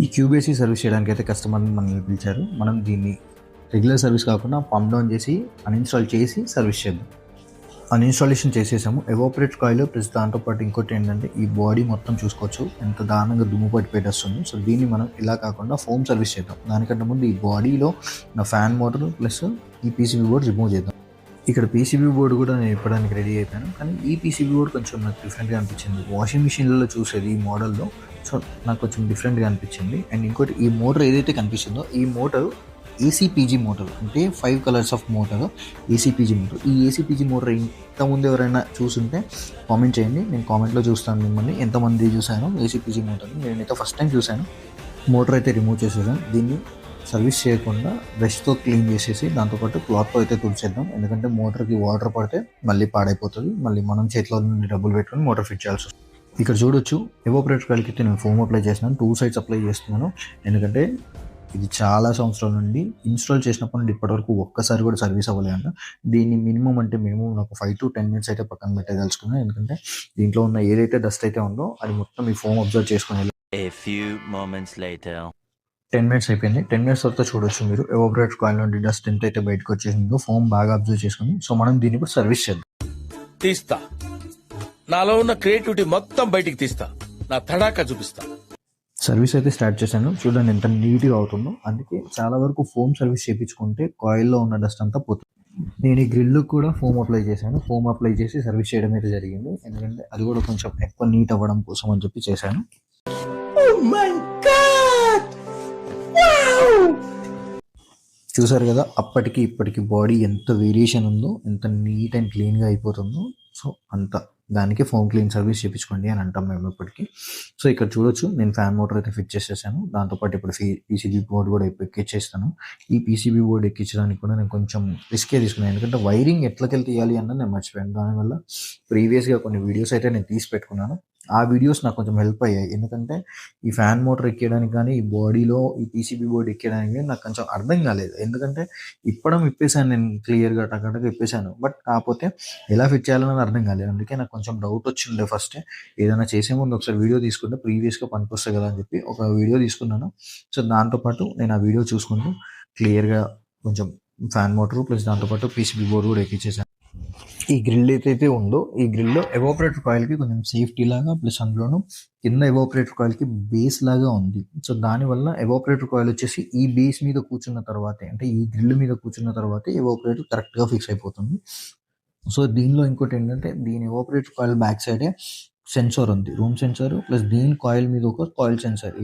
ఈ క్యూబేసీ సర్వీస్ చేయడానికైతే కస్టమర్ని మనల్ని పిలిచారు. మనం దీన్ని రెగ్యులర్ సర్వీస్ కాకుండా పంప్ డౌన్ చేసి అన్‌ఇన్‌స్టాల్ చేసి సర్వీస్ చేద్దాం. అన్‌ఇన్‌స్టాలేషన్ చేసేసాము. ఎవాపరేటర్ కాయిల్ ప్లస్ దాంతో పాటు ఇంకోటి ఏంటంటే ఈ బాడీ మొత్తం చూసుకోవచ్చు ఎంత దారుణంగా దుమ్ము పట్టి పెట్టేస్తుంది. సో దీన్ని మనం ఇలా కాకుండా ఫోమ్ సర్వీస్ చేద్దాం. దానికంటే ముందు ఈ బాడీలో ఉన్న ఫ్యాన్ మోటర్ ప్లస్ ఈ పీసీబీ బోర్డ్ రిమూవ్ చేద్దాం. ఇక్కడ పీసీబీ బోర్డ్ కూడా నేను ఇప్పడానికి రెడీ అయిపోయాను. కానీ ఈ పీసీబీ బోర్డ్ కొంచెం నాకు డిఫరెంట్‌గా అనిపించింది. వాషింగ్ మిషన్‌లలో చూసేది ఈ మోడల్‌లో. సో నాకు కొంచెం డిఫరెంట్‌గా అనిపించింది. అండ్ ఇంకోటి ఈ మోటర్ ఏదైతే కనిపిస్తుందో ఈ మోటర్ ఏసీపీజీ మోటర్, అంటే 5 కలర్స్ ఆఫ్ మోటర్ ఏసీపీజీ మోటర్. ఈ ఏసీపీజీ మోటర్ ఇంతకుముందు ఎవరైనా చూసుంటే కామెంట్ చేయండి. నేను కామెంట్‌లో చూస్తాను మిమ్మల్ని ఎంతమంది చూసారో ఏసీపీజీ మోటర్ని. నేనైతే ఫస్ట్ టైం చూశాను. మోటర్ అయితే రిమూవ్ చేసేసాం. దీన్ని సర్వీస్ చేయకుండా బ్రష్తో క్లీన్ చేసేసి దాంతోపాటు క్లాత్తో అయితే తుడిచేద్దాం. ఎందుకంటే మోటార్కి వాటర్ పడితే మళ్ళీ పాడైపోతుంది. మళ్ళీ మనం చేతిలో నుండి డబ్బులు పెట్టుకొని మోటార్ ఫిట్ చేయాల్సి వస్తుంది. ఇక్కడ చూడొచ్చు ఎవాపరేటర్ కాయిల్కి అయితే నేను ఫోమ్ అప్లై చేస్తున్నాను. 2 సైడ్స్ అప్లై చేస్తున్నాను. ఎందుకంటే ఇది చాలా సంవత్సరాల నుండి ఇన్స్టాల్ చేసినప్పటి నుండి ఇప్పటివరకు ఒక్కసారి కూడా సర్వీస్ అవ్వలేదంట. దీన్ని మినిమం అంటే మినిమం నాకు 5 to 10 మినిట్స్ అయితే పక్కన పెట్టదలుచుకున్నాను. ఎందుకంటే దీంట్లో ఉన్న ఏదైతే డస్ట్ అయితే ఉందో అది మొత్తం ఈ ఫోమ్ అబ్జర్వ్ చేసుకుని A few moments later. 10 minutes అయిపోయింది. 10 మినిట్స్ తర్వాత చూడొచ్చు మీరు ఎవాపరేటర్ కాయిల్ నుండి డస్ట్ ఎంత అయితే బయటకు వచ్చేసిందో ఫోమ్ బాగా అబ్జర్వ్ చేసుకుని. సో మనం దీన్ని ఇప్పుడు సర్వీస్ చేద్దాం. తీస్తా, నాలో ఉన్న క్రియేటివిటీ మొత్తం బయటికి తీస్తా, నా తడాకా చూపిస్తా. సర్వీస్ అయితే స్టార్ట్ చేశాను. చూడండి ఎంత నీట్గా అవుతుందో. అందుకే చాలా వరకు ఫోమ్ సర్వీస్ చేయించుకుంటే కాయిల్లో ఉన్న డస్ట్ అంతా పోతుంది. నేను ఈ గ్రిల్ కూడా ఫోమ్ అప్లై చేశాను. ఫోమ్ అప్లై చేసి సర్వీస్ చేయడం అయితే జరిగింది. ఎందుకంటే అది కూడా కొంచెం ఎక్కువ నీట్ అవ్వడం కోసం అని చెప్పి చేశాను. చూసారు కదా అప్పటికి ఇప్పటికి బాడీ ఎంత వేరియేషన్ ఉందో, ఎంత నీట్ అండ్ క్లీన్గా అయిపోతుందో. సో అంత దానికి ఫోమ్ క్లీన్ సర్వీస్ చేయించుకోండి అని అంటాం మేము ఇప్పటికీ. సో ఇక్కడ చూడొచ్చు నేను ఫ్యాన్ మోటార్ అయితే ఫిట్ చేసేసాను. దాంతోపాటు ఇప్పుడు పీసీబీ బోర్డ్ కూడా ఎక్కించేస్తాను. ఈ పీసీబీ బోర్డ్ ఎక్కించడానికి కూడా నేను కొంచెం రిస్కే తీసుకున్నాను. ఎందుకంటే వైరింగ్ ఎట్లకెళ్ళి తీయాలి అన్నది నేను మర్చిపోయాను. దానివల్ల ప్రీవియస్గా కొన్ని వీడియోస్ అయితే నేను తీసి పెట్టుకున్నాను. ఆ వీడియోస్ నాకు కొంచెం హెల్ప్ అయ్యాయి. ఎందుకంటే ఈ ఫ్యాన్ మోటార్ ఎక్కియడానికి కానీ ఈ బాడీలో ఈ పీసీబీ బోర్డ్ ఎక్కియడానికి నాకు కొంచెం అర్థం కాలేదు. ఎందుకంటే ఇప్పేసాను నేను క్లియర్గా టకటక ఇప్పేసాను. బట్ కాకపోతే ఎలా ఫిట్ చేయాలని అర్థం కాలేదు. అందుకే నాకు కొంచెం డౌట్ వచ్చిండే ఫస్ట్. ఏదైనా చేసే ముందు ఒకసారి వీడియో తీసుకుంటే ప్రీవియస్గా పనికొస్తాయి కదా అని చెప్పి ఒక వీడియో తీసుకున్నాను. సో దాంతోపాటు నేను ఆ వీడియో చూసుకుంటూ క్లియర్గా కొంచెం ఫ్యాన్ మోటార్ ప్లస్ దాంతోపాటు పీసీబీ బోర్డు కూడా ఎక్కించేసాను. ఈ గ్రిల్ ఏదైతే ఉందో ఈ గ్రిల్లో ఎవాపరేటర్ కాయిల్కి కొంచెం సేఫ్టీ లాగా ప్లస్ అందులోనూ కింద ఎవాపరేటర్ కాయిల్కి బేస్ లాగా ఉంది. సో దానివల్ల ఎవాపరేటర్ కాయిల్ వచ్చేసి ఈ బేస్ మీద కూర్చున్న తర్వాతే, అంటే ఈ గ్రిల్ మీద కూర్చున్న తర్వాతే ఎవాపరేటర్ కరెక్ట్గా ఫిక్స్ అయిపోతుంది. సో దీనిలో ఇంకోటి ఏంటంటే దీని ఎవాపరేటర్ కాయిల్ బ్యాక్ సైడే సెన్సార్ ఉంది, రూమ్ సెన్సార్ ప్లస్ దీని కాయిల్ మీద ఒక కాయిల్ సెన్సార్. ఈ